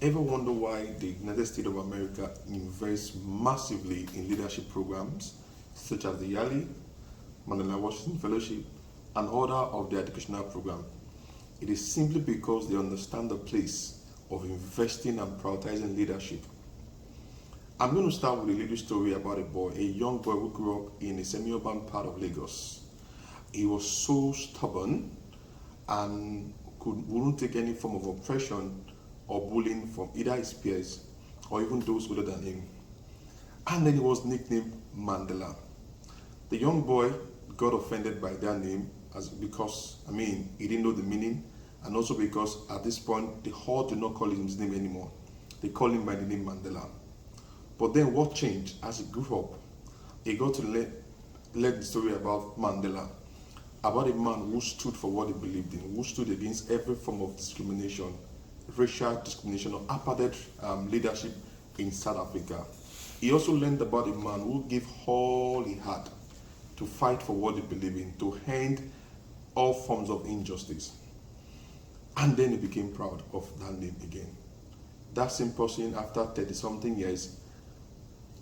Ever wonder why the United States of America invests massively in leadership programs such as the Yale, Mandela Washington Fellowship, and other of their educational programs? It is simply because they understand the place of investing and prioritizing leadership. I'm going to start with a little story about a young boy who grew up in a semi-urban part of Lagos. He was so stubborn and wouldn't take any form of oppression or bullying from either his peers or even those older than him. And then he was nicknamed Mandela. The young boy got offended by that name because he didn't know the meaning, and also because at this point the hall do not call him his name anymore. They call him by the name Mandela. But then what changed as he grew up? He got to learn the story about Mandela, about a man who stood for what he believed in, who stood against every form of discrimination, racial discrimination or apartheid leadership in South Africa. He also learned about a man who gave all he had to fight for what he believed in, to end all forms of injustice. And then he became proud of that name again. That same person, after 30-something years,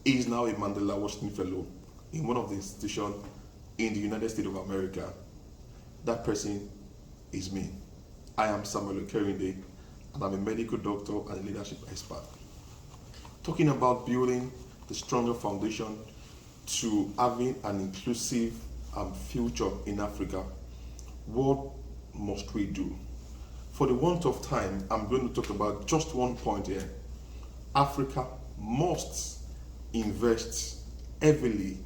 is now a Mandela Washington Fellow in one of the institutions in the United States of America. That person is me. I am Samuel Okerinde, and I'm a medical doctor and a leadership expert. Talking about building the stronger foundation to having an inclusive future in Africa, what must we do? For the want of time, I'm going to talk about just one point here. Africa must invest heavily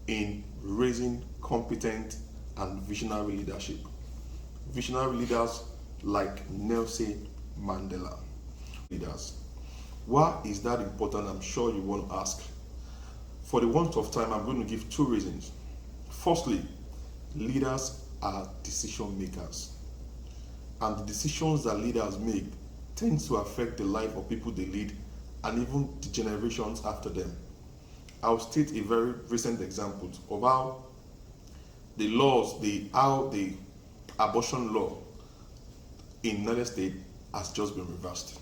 in raising competent and visionary leadership. Visionary leaders like Nelson Mandela. Leaders. Why is that important? I'm sure you want to ask. For the want of time, I'm going to give two reasons. Firstly, leaders are decision makers. And the decisions that leaders make tend to affect the life of people they lead and even the generations after them. I'll state a very recent example of how the abortion law in the United States has just been reversed.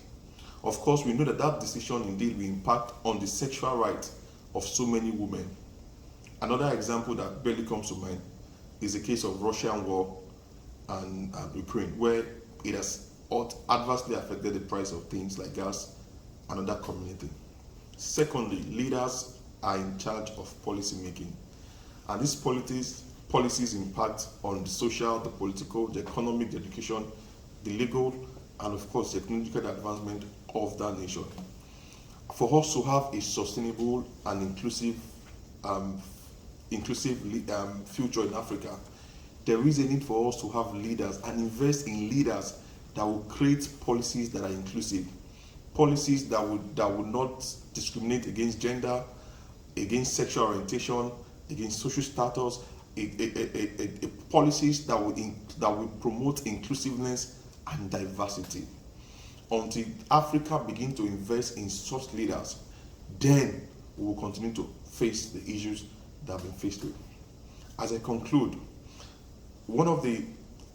Of course, we know that decision indeed will impact on the sexual rights of so many women. Another example that barely comes to mind is the case of Russian war and Ukraine, where it has adversely affected the price of things like gas and other community. Secondly, leaders are in charge of policy making, and these policies impact on the social, the political, the economic, the education, the legal, and of course the technological advancement of that nation. For us to have a sustainable and inclusive future in Africa, there is a need for us to have leaders and invest in leaders that will create policies that are inclusive, policies that would not discriminate against gender, against sexual orientation, against social status, policies that would promote inclusiveness and diversity. Until Africa begins to invest in such leaders, then we will continue to face the issues that have been faced with. As I conclude, one of the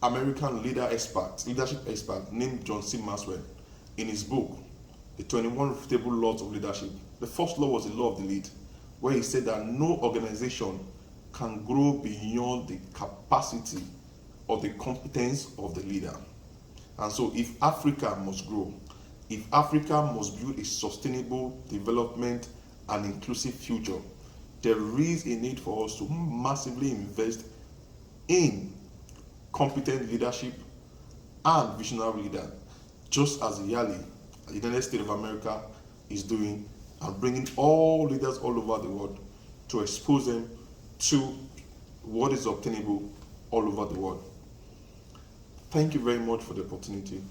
American leadership experts named John C. Maxwell, in his book, The 21 Refutable Laws of Leadership, the first law was the law of the lead, where he said that no organization can grow beyond the capacity or the competence of the leader. And so if Africa must grow, if Africa must build a sustainable development and inclusive future, there is a need for us to massively invest in competent leadership and visionary leader, just as Yale, the United States of America, is doing, and bringing all leaders all over the world to expose them to what is obtainable all over the world. Thank you very much for the opportunity.